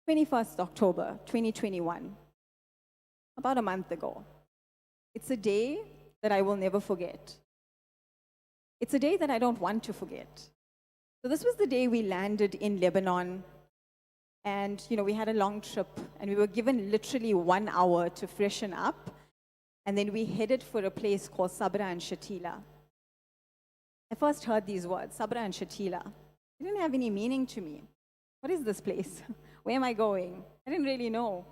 21st October 2021, about a month ago. It's a day that I will never forget. It's a day that I don't want to forget. So this was the day we landed in Lebanon, and we had a long trip, and we were given literally 1 hour to freshen up, and then we headed for a place called Sabra and Shatila. I first heard these words, Sabra and Shatila. It didn't have any meaning to me. What is this place? Where am I going? I didn't really know.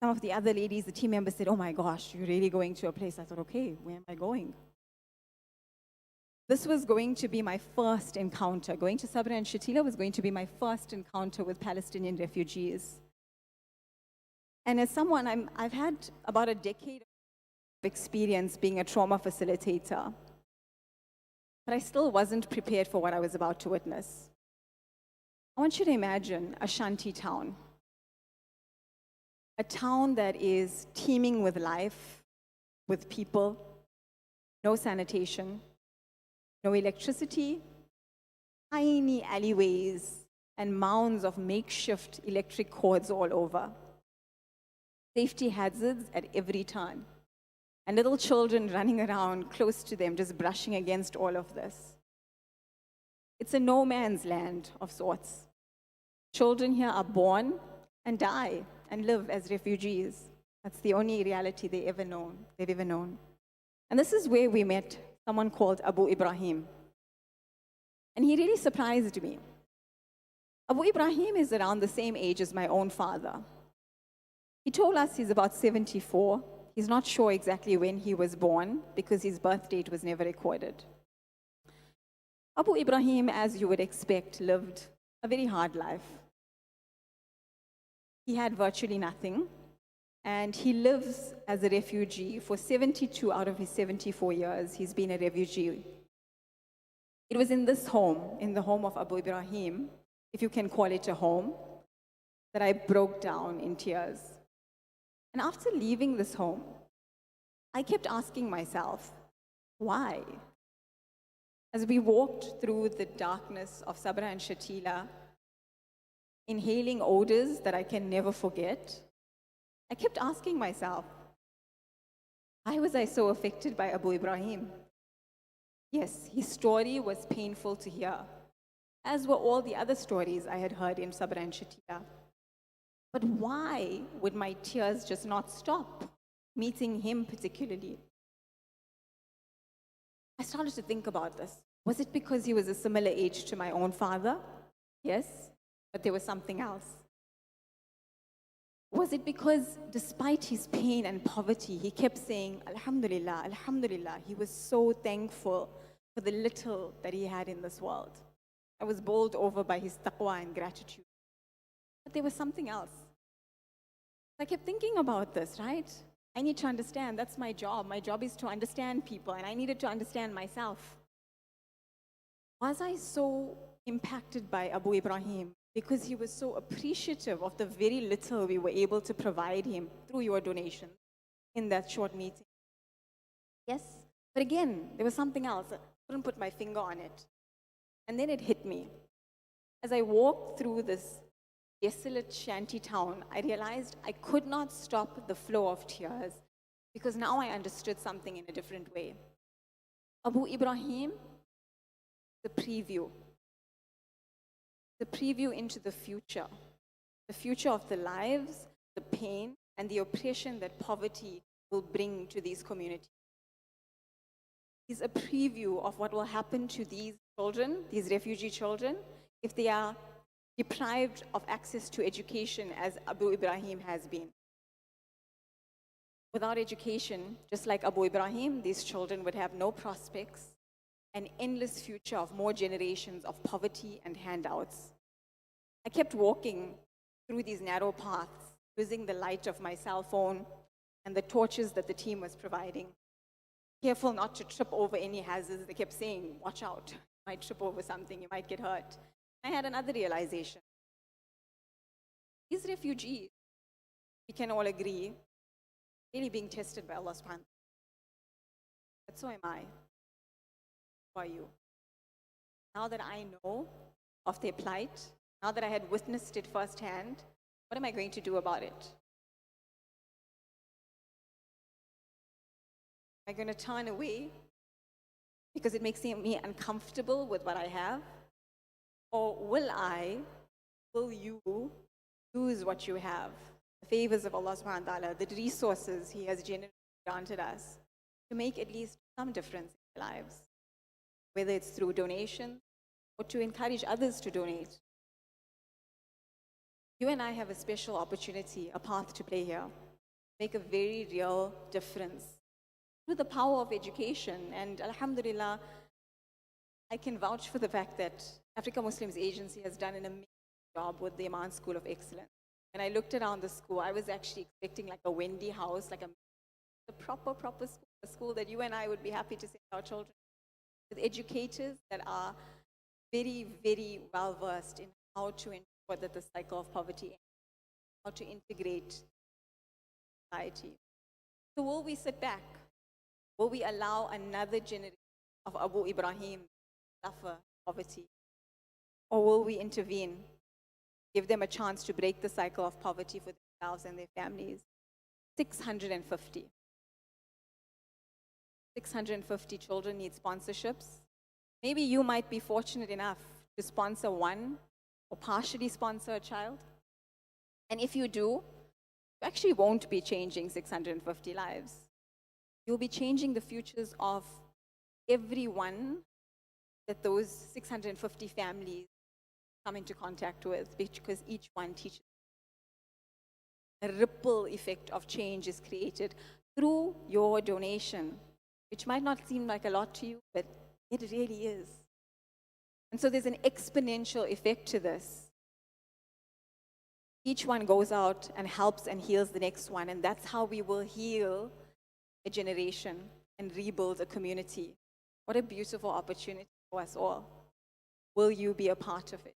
Some of the other ladies, the team members said, oh my gosh, you're really going to a place. I thought, okay, where am I going? This was going to be my first encounter. Going to Sabra and Shatila was going to be my first encounter with Palestinian refugees. And as someone, I've had about a decade of experience being a trauma facilitator, but I still wasn't prepared for what I was about to witness. I want you to imagine a shanty town, a town that is teeming with life, with people, no sanitation, no electricity, tiny alleyways, and mounds of makeshift electric cords all over. Safety hazards at every turn, and little children running around close to them, just brushing against all of this. It's a no man's land of sorts. Children here are born and die and live as refugees. That's the only reality they've ever known. And this is where we met someone called Abu Ibrahim. And he really surprised me. Abu Ibrahim is around the same age as my own father. He told us he's about 74. He's not sure exactly when he was born because his birth date was never recorded. Abu Ibrahim, as you would expect, lived a very hard life. He had virtually nothing, and he lives as a refugee for 72 out of his 74 years. He's been a refugee. It was in this home, in the home of Abu Ibrahim, if you can call it a home, that I broke down in tears. And after leaving this home, I kept asking myself, why? As we walked through the darkness of Sabra and Shatila, inhaling odors that I can never forget, I kept asking myself, why was I so affected by Abu Ibrahim? Yes, his story was painful to hear, as were all the other stories I had heard in Sabra and Shatila. But why would my tears just not stop, meeting him particularly? I started to think about this. Was it because he was a similar age to my own father? Yes, but there was something else. Was it because despite his pain and poverty, he kept saying, Alhamdulillah, Alhamdulillah. He was so thankful for the little that he had in this world. I was bowled over by his taqwa and gratitude. But there was something else. I kept thinking about this, right? I need to understand. That's my job. My job is to understand people, and I needed to understand myself. Was I so impacted by Abu Ibrahim because he was so appreciative of the very little we were able to provide him through your donations in that short meeting? Yes, but again, there was something else. I couldn't put my finger on it. And then it hit me. As I walked through this desolate shanty town, I realized I could not stop the flow of tears because now I understood something in a different way. Abu Ibrahim, the preview into the future of the lives, the pain, and the oppression that poverty will bring to these communities. He's a preview of what will happen to these children, these refugee children, if they are deprived of access to education as Abu Ibrahim has been. Without education, just like Abu Ibrahim, these children would have no prospects, an endless future of more generations of poverty and handouts. I kept walking through these narrow paths, using the light of my cell phone and the torches that the team was providing. Careful not to trip over any hazards. They kept saying, watch out, you might trip over something, you might get hurt. I had another realization. These refugees, we can all agree, really being tested by Allah subhanahu wa ta'ala. But so am I. Who are you? Now that I know of their plight, now that I had witnessed it firsthand, What am I going to do about it? Am I going to turn away because it makes me uncomfortable with what I have? Or will you use what you have, the favors of Allah subhanahu wa ta'ala, the resources He has generously granted us, to make at least some difference in our lives, whether it's through donation or to encourage others to donate. You and I have a special opportunity, a path to play here, make a very real difference through the power of education. And alhamdulillah, I can vouch for the fact that Africa Muslims Agency has done an amazing job with the Aman School of Excellence. When I looked around the school, I was actually expecting like a Wendy house, like a proper school, a school that you and I would be happy to send our children, with educators that are very, very well versed in how to ensure that the cycle of poverty ends, how to integrate society. So will we sit back? Will we allow another generation of Abu Ibrahim suffer poverty? Or will we intervene, give them a chance to break the cycle of poverty for themselves and their families? 650. 650 children need sponsorships. Maybe you might be fortunate enough to sponsor one or partially sponsor a child. And if you do, you actually won't be changing 650 lives. You'll be changing the futures of everyone that those 650 families come into contact with, because each one teaches. A ripple effect of change is created through your donation, which might not seem like a lot to you, but it really is. And so there's an exponential effect to this. Each one goes out and helps and heals the next one, and that's how we will heal a generation and rebuild a community. What a beautiful opportunity for us all. Will you be a part of it?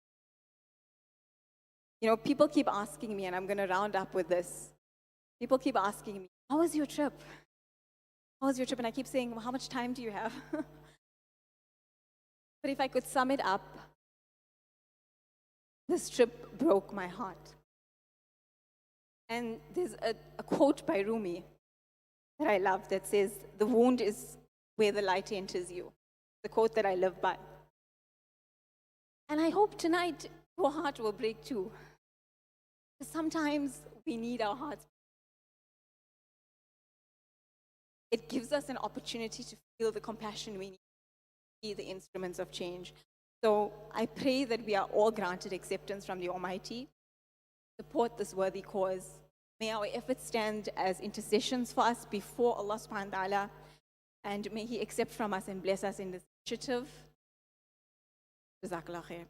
You know, people keep asking me, and I'm going to round up with this. People keep asking me, how was your trip? How was your trip? And I keep saying, well, how much time do you have? But if I could sum it up, this trip broke my heart. And there's a quote by Rumi that I love that says, the wound is where the light enters you. The quote that I live by. And I hope tonight your heart will break too. Because sometimes we need our hearts. It gives us an opportunity to feel the compassion we need to be the instruments of change. So I pray that we are all granted acceptance from the Almighty, support this worthy cause. May our efforts stand as intercessions for us before Allah subhanahu wa ta'ala, and may He accept from us and bless us in this initiative. Jazakallah khair.